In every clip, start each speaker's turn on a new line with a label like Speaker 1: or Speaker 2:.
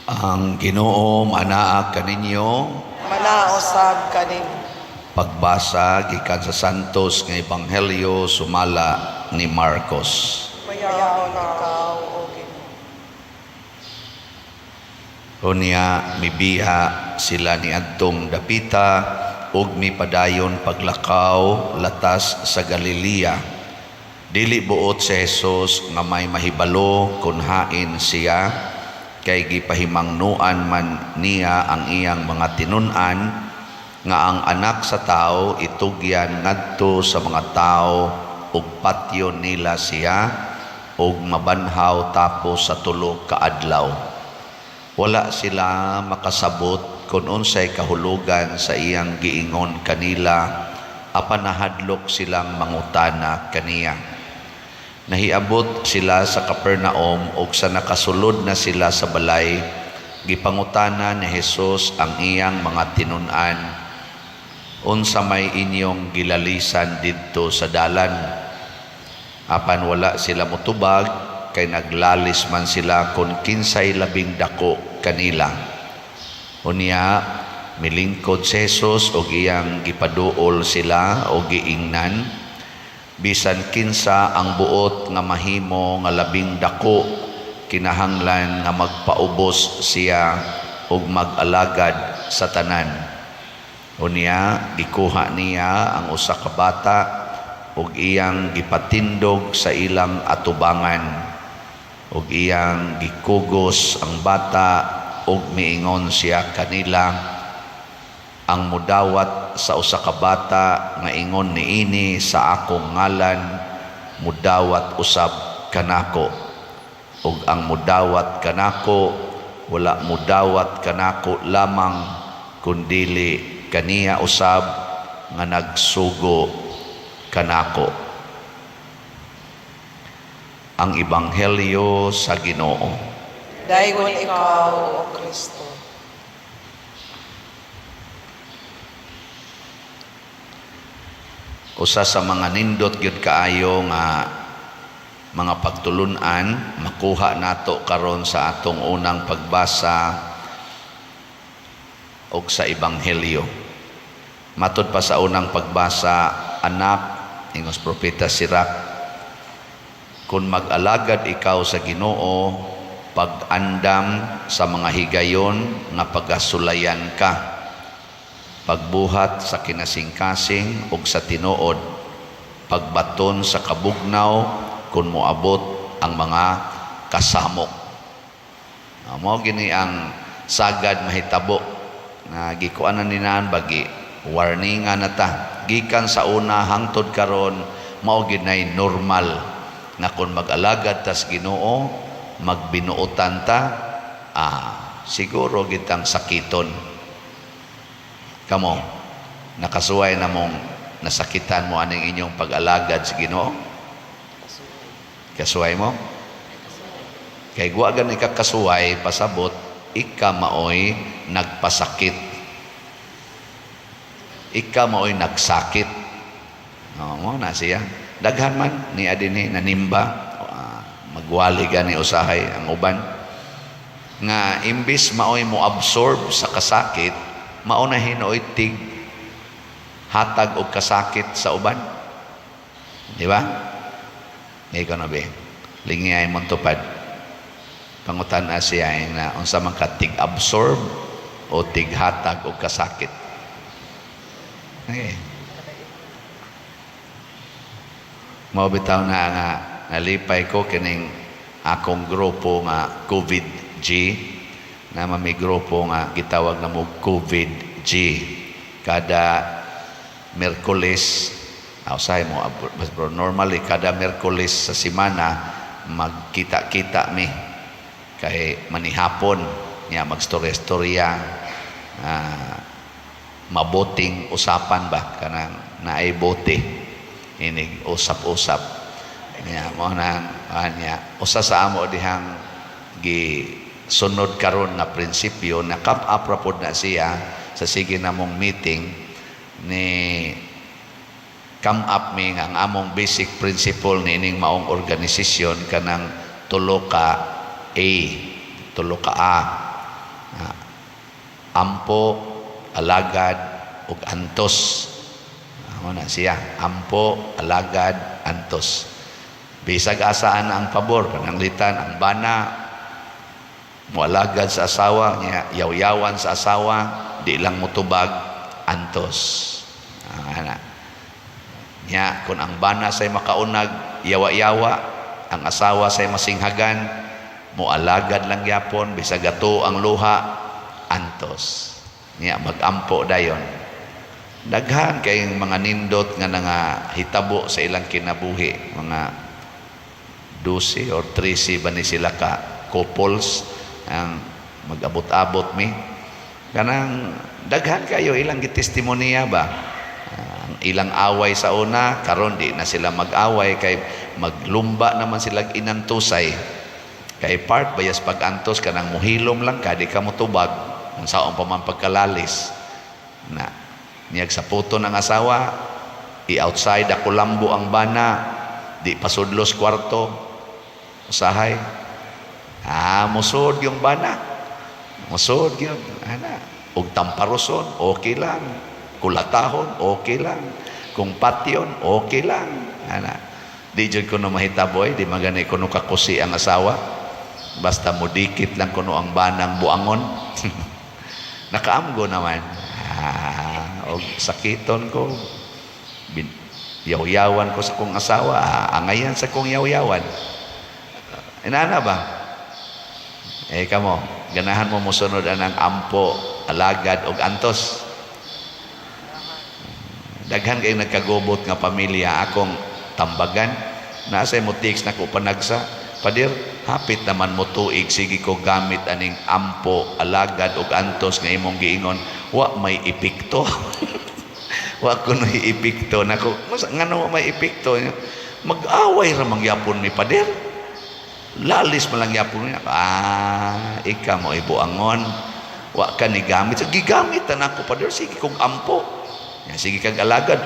Speaker 1: Ang Ginoo manaa kaninyo.
Speaker 2: Manaosab kanin.
Speaker 1: Pagbasa gikan sa Santos nga Ebanghelyo sumala ni Marcos.
Speaker 2: Mayaon ikaw, O Ginoo.
Speaker 1: Unya mibiha sila ni adtong dapita ug mipadayon paglakaw latas sa Galilea. Dili buot si Jesus nga may mahibalo kun hain siya, kay gipahimangnuan man niya ang iyang mga tinun-an nga ang anak sa tao itugyan ngadto sa mga tao ug patyo nila siya ug mabanhaw tapos sa tulo ka adlaw. Wala sila makasabot kung unsay kahulugan sa iyang giingon kanila, apan nahadlok silang mangutana kaniya. Nahiabot sila sa Capernaum ug sa nakasulod na sila sa balay, gipangutana ni Jesus ang iyang mga tinun-an, unsa may inyong gilalisan didto sa dalan? Apan wala sila motubag, kay naglalis man sila kung kinsay labing dako kanila. Unya milingkod si Jesus ug iyang gipaduol sila o giingnan, bisan kinsa ang buot nga mahimo nga labing dako, kinahanglan nga magpaubos siya ug mag-alagad sa tanan. Unya gikuha niya ang usa ka bata ug iyang gipatindog sa ilang atubangan, ug iyang gikugos ang bata ug miingon siya kanila, ang mudawat sa usa ka bata nga ingon niini sa akong ngalan, mudawat usab kanako. Ug ang mudawat kanako, wala mudawat kanako lamang, kundili kaniya usab nga nagsugo kanako. Ang Ebanghelyo sa Ginoo.
Speaker 2: Dayon ikaw, O Kristo.
Speaker 1: Usa sa mga nindot gyud kaayo nga mga pagtulun-an makuha nato karon sa atong unang pagbasa og sa Ebanghelyo. Matod pa sa unang pagbasa, anak, ingos propeta Sirak, kung mag-alagad ikaw sa Ginoo, pag-andam sa mga higayon nga pagasulayan ka, pagbuhat sa kinasingkasing ug sa tinuod, pagbaton sa kabugnaw kung moabot ang mga kasamok. Mao gini ang sagad mahitabo nga gikuanan ninan bagi warningan nata gikan sa una hangtod karon. Mao ginay normal nga kung mag-alagad tas Ginoo, magbinuotan ta, siguro gitang sakiton. Kamo, nakasuway na mong nasakitan mo aning inyong pag-alagad sa Ginoo? Kasuway mo? Kay guwagan ikakasuway, pasabot, ika maoy nagpasakit. Ika maoy nagsakit. Mo na siya. Daghan man ni adini nanimba, magwali gani usahay ang uban. Nga imbis maoy mo absorb sa kasakit, maunahin o itig hatag o kasakit sa uban. Di ba? Ikaw na ba? Lingiyay mong tupad. Pangutan na siya na unsa man ka tig absorb o tig hatag o kasakit. Okay. Maubitaw na nga nalipay ko kining akong grupo nga COVID-G, na may grupo nga gitawag na mo COVID-G. Kada Miyerkules, usahay mo, normally kada Miyerkules sa semana magkita-kita mi kay manihapon niya magstorya-storya, maboting usapan ba kanang naay bote inig usap-usap niya mo nang niya usa sa amo dihang sunod karon na prinsipyo na kap-aprapod na siya sa sige namong meeting ni come up mi nga ang among basic principle ni ining maong organisasyon kanang tulo ka A Ampo, alagad, ug antos. Ano na siya? Ampo, alagad, antos. Bisag asaan ang pabor, pananglitan, ang bana, mualagad sa asawa, niya, yaw-yawan sa asawa, di lang mutubag, antos. Ana. Niya, kung ang bana say makaunag, yawa-yawa, ang asawa say masinghagan, mualagad lang yapon, bisag ato ang luha, antos. Niya, mag-ampo dayon. Daghan kayong mga nindot nga hitabo sa ilang kinabuhi, mga 12 or 13 ba ni sila ka couples ang mag-abot-abot mi. Kanang daghan kayo ilang gitestimonya ba? Ang ilang away sa una, karon di na sila mag-away kay maglumba naman sila inantusay. Kay part bayas pag-antos kanang muhilom lang ka, di ka motubag, ang saon pa man pagkalalis. Na niyag sa puto ng asawa, i-outside ako lambo ang bana, di pasudlos kwarto, usahay. Musod yung bana. Musod yung, ug tamparoson, okay lang. Kulatahon, okay lang. Kung patyon, okay lang. Di dyan ko no mahitaboy, di magani ko no kakusi ang asawa. Basta mudikit lang ko no ang banang buangon. Nakaamgo naman. O sakiton ko. Yaw-yawan ko sa kong asawa. Angayan sa kong yaw-yawan. Inana ba? Kamo, ganahan mo musunod anang ampo, alagad, o antos. Daghan kayong nagkagubot nga pamilya, akong tambagan, nasa mo tiks na ko panagsa, padir, hapit naman mo tuig, sige ko gamit aning ampo, alagad, o antos nga imong giingon, wa may epekto. Wa ko no epekto. Nako, nga no may epekto. Mag-away ramang yapon ni padir. Lalis mo lang yapon niya. Ika mo ibuangon. Wa ka ni gamit. Gigamit na ako padir. Sige kong ampo. Sige kag alagad.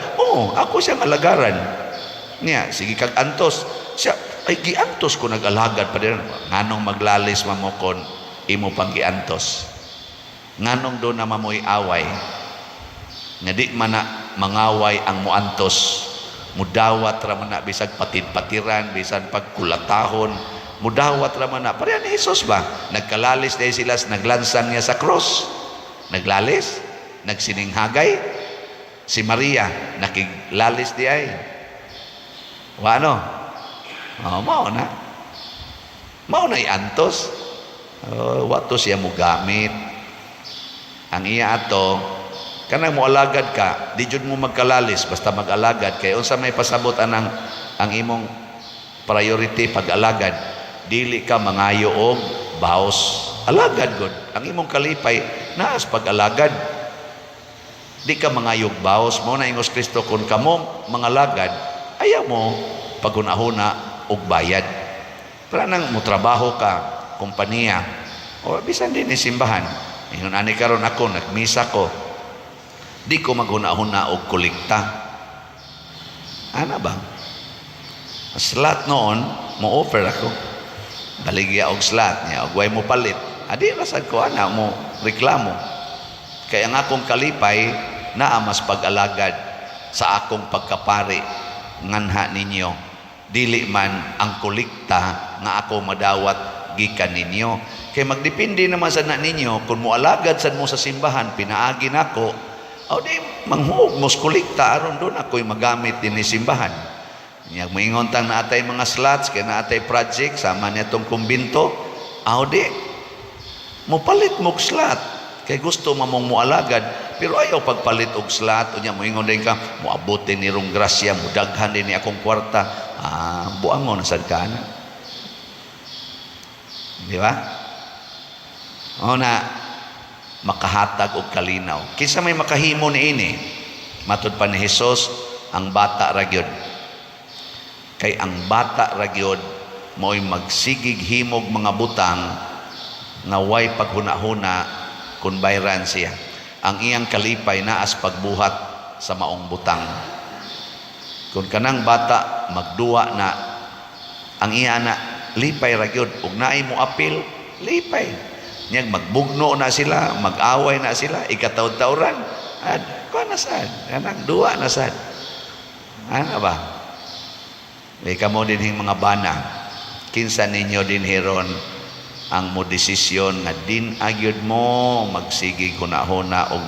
Speaker 1: Ako siyang alagaran. Niya, sige kag antos. Siya, ay giantos ko nag-alagad padir. Nganong maglalis mamokon, imo pang giantos. Nganong doon na mamoy away. Nga di man na mangaway ang muantos. Mudawat raman na bisag patid-patiran, bisag pagkulatahon, mudawat raman na. Pareha ni Jesus ba? Nagkalalis dahil sila, naglansan niya sa cross. Naglalis, nagsininghagay. Si Maria, nakiglalis di ay. Wano? Mao na. Mao na iantos. Wato siya mo gamit. Ang iya ato, kanang mo alagad ka, di jud mo magkalalis, basta mag-alagad. Kaya unsa may pasabot ang imong priority pag-alagad, dili ka mangayo og baos. Alagad gud. Ang imong kalipay, naas pag-alagad. Di ka mangayog baos. Mo na ingos Kristo, kung kamo mangalagad, ayaw mo paghunahuna og bayad. Para nang mo trabaho ka, kompanya, o bisan din ni simbahan. Ingon ani karon ako, nagmisa ko, di ko maghuna-huna og kolekta. Ana ba? Slot noon, mo offer ako. Baligya og slot niya, og way mo palit. Adi rasad ko, ana mo reklamo. Kaya ang akong kalipay, naamas pag-alagad sa akong pagkapari, nganha ninyo. Dili man ang kolekta nga ako madawat gikan ninyo. Kaya magdepende naman sa na ninyo, kung mualagad sad mo sa simbahan, pinaagi nako, o di manghuog mos kolekta aron doon ako'y magamit din ni simbahan. Niyag moingon tang naatay mga slots, kaya naatay project, sama niya itong kumbinto, o di, mupalit mo slot, kaya gusto mamong mualagad, pero ayaw pagpalit og slot, o niya moingon din ka, muabutin ni rong grasya, mudaghan din ni akong kwarta, buangon sad ka na. Di ba? O na, makahatag og kalinaw. Kinsa may makahimo ni ini, matud pa ni Jesus, ang bata ragyod. Kay ang bata ragyod, mo'y magsigig himog mga butang, nga way paghuna-huna, kung bayran siya. Ang iyang kalipay naas pagbuhat sa maong butang. Kung kanang bata, magduwa na, ang iya na, lipay ragyod, ug naay mo apil, lipay. Nya magbugno na sila, mag-away na sila, ikataod-tauran. Kuha na sad, kanang duwa na sad. Ano ba? Ika mo din mga bana, kinsa ninyo din hiron ang mo desisyon nga din agyod mo magsigi kunahuna og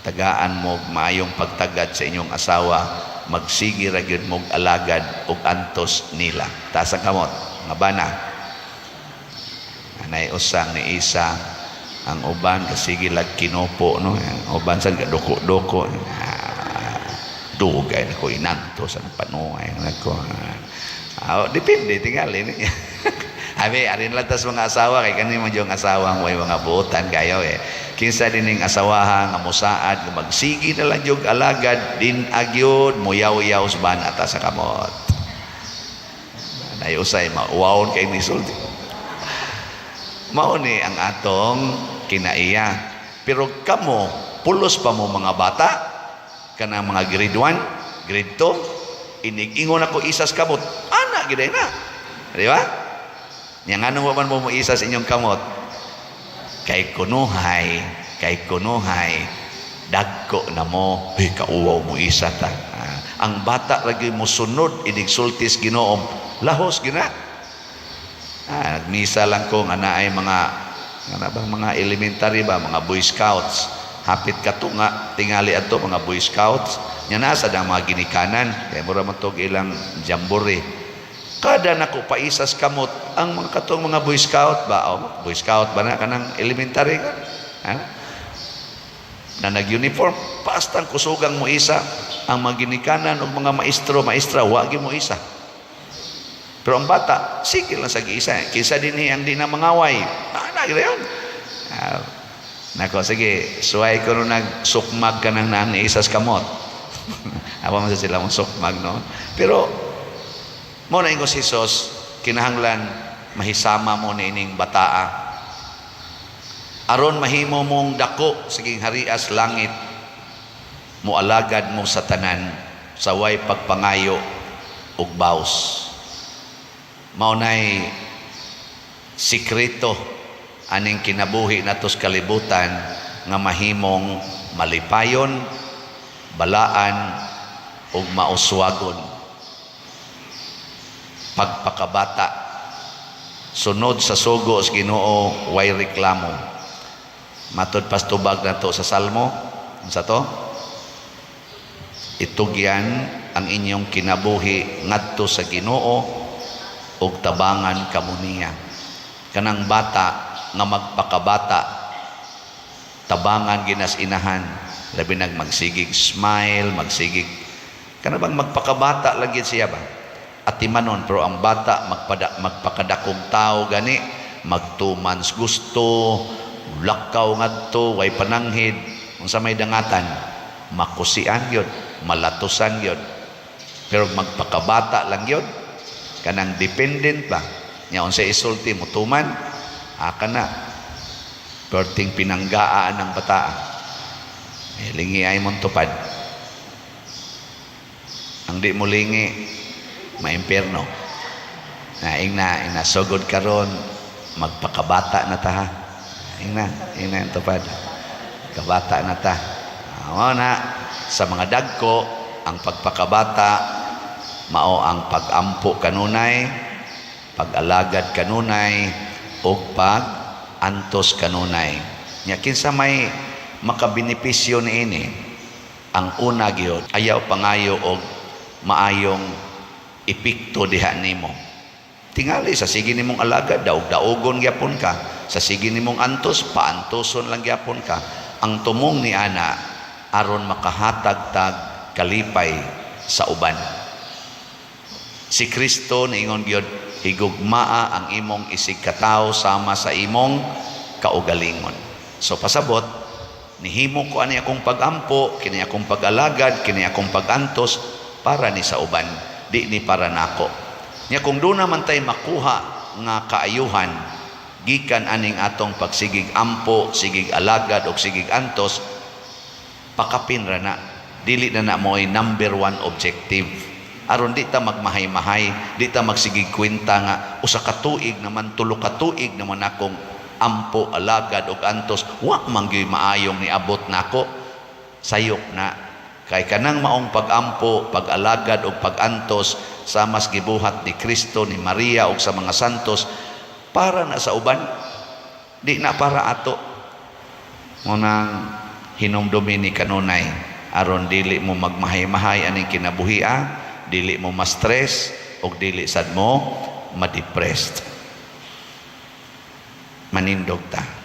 Speaker 1: tagaan mo maayong pagtagad sa inyong asawa, magsigi ra gyud mo alagad og antos nila. Taas ang kamot, mga bana. Anay usang ni isa ang uban kasigi lag kinopo no, uban sa doko-doko. Dugay na ko inanto sa panuay nako. Depende tingali niya. Abi arin lang tas mga asawa kay kani man yung asawa mo mga buotan kayo kinsa dining asawaha nga mosaad nga magsigi na lang yung alagad din agyod muyaw-yaw sa banata sa kamot. Nay usay mauwawon kay misulti. Mao ni ang atong kinaiya. Pero kamo pulos pa mo mga bata kana mga grade 1, grade 2 inig-ingon ako isas kamot. Ana gid na. Di ba? Yang ano man mo isa sa inyong kamot kay kunuhay dagko na mo kauwaw mo isa ta. Ang bata lagi mo sunod inig sultis Ginoom lahos gina. Nagmisa lang ko nga naay mga elementary ba, mga Boy Scouts. Hapit katunga tingali ato mga Boy Scouts. Nya nasa ang mga ginikanan kay mura man tog ilang jamboree. Kada nako paisas kamot ang mga katong mga Boy Scout ba Boy Scout ba na kanang elementary ka na nag-uniform pastang kusugang mo isa ang mga ginikanan ug mga maestra wagi mo isa. Pero ang bata sige lang sa giisa kinsa dinhi ang di na mangaway ana gyud yon. Nako sige suway ko nung nagsukmag ka nang naan ni isas kamot. Apa man sila mo sukmag no. Pero mo na ingos Hesus kinahanglan mahisama mo ni ining bataa aron mahimo mong dako siging harias langit mo alagad mo sa tanan sa way pagpangayo ug baos. Mao nay sikreto aning kinabuhi natos kalibutan nga mahimong malipayon, balaan ug mauswagon. Pagpakabata sunod sa sugo sa Ginoo way reklamo. Matod pastubag nato sa Salmo unsa to? Itugyan ang inyong kinabuhi ngadto sa Ginoo ug tabangan kamo niya. Kanang bata nga magpakabata tabangan ginas inahan labi nag magsigig smile magsigig kana bang magpakabata lagi siya ba? Atimanon pero ang bata magpakadakong tao gani mag 2 months gusto lakaw ngadto way pananghid unsa may dangatan makusian gyud malatusan gyud pero magpakabata lang gyud kanang dependent ba nya unsa isulti mo tuman kana perting pinanggaan ng bata lingi ay mong tupad ang di mo lingi maimpierno ina sugod karon magpakabata na ta ha ina ang tupad kabata na ta na sa mga dagko ang pagpakabata mao ang pag-ampo kanunay pag-alagad kanunay o pag-antos kanunay nya kinsa may makabenepisyo niini ang una gyud ayaw pangayo og maayong epekto diha nimo tingali sa sige nimong alagad daog-daogon gyapon ka sa sige nimong antos paantoson lang gyapon ka ang tumong ni ana aron makahatag-tag kalipay sa uban. Si Kristo niingon gyud higugmaa ang imong isig katao sama sa imong kaugalingon. So pasabot nihimo ko ani akong pagampo, kini akong pag-alagad, kini akong pagantos para ni sa uban, di ni para nako. Nya kung do naman tay makuha nga kaayuhan gikan aning atong pagsigig ampo, sigig alagad og sigig antos, pakapin ra na. Dili na mo'y number 1 objective. Aron di ta magmahay-mahay, di ta magsigig kwenta nga usa ka tuig naman, tulo ka tuig naman akong ampo alagad og antos wa man gyud maayong niabot nako, sayop na. Kay kanang maong pagampo, pag-alagad o pag-antos sa mas gibuhat ni Kristo, ni Maria o sa mga santos, para na sa uban, di na para ato. Munang hinumdumi ni kanunay, aron dili mo magmahay-mahay aning kinabuhia, dili mo ma-stress, o dili sad mo ma-depressed. Manindog ta.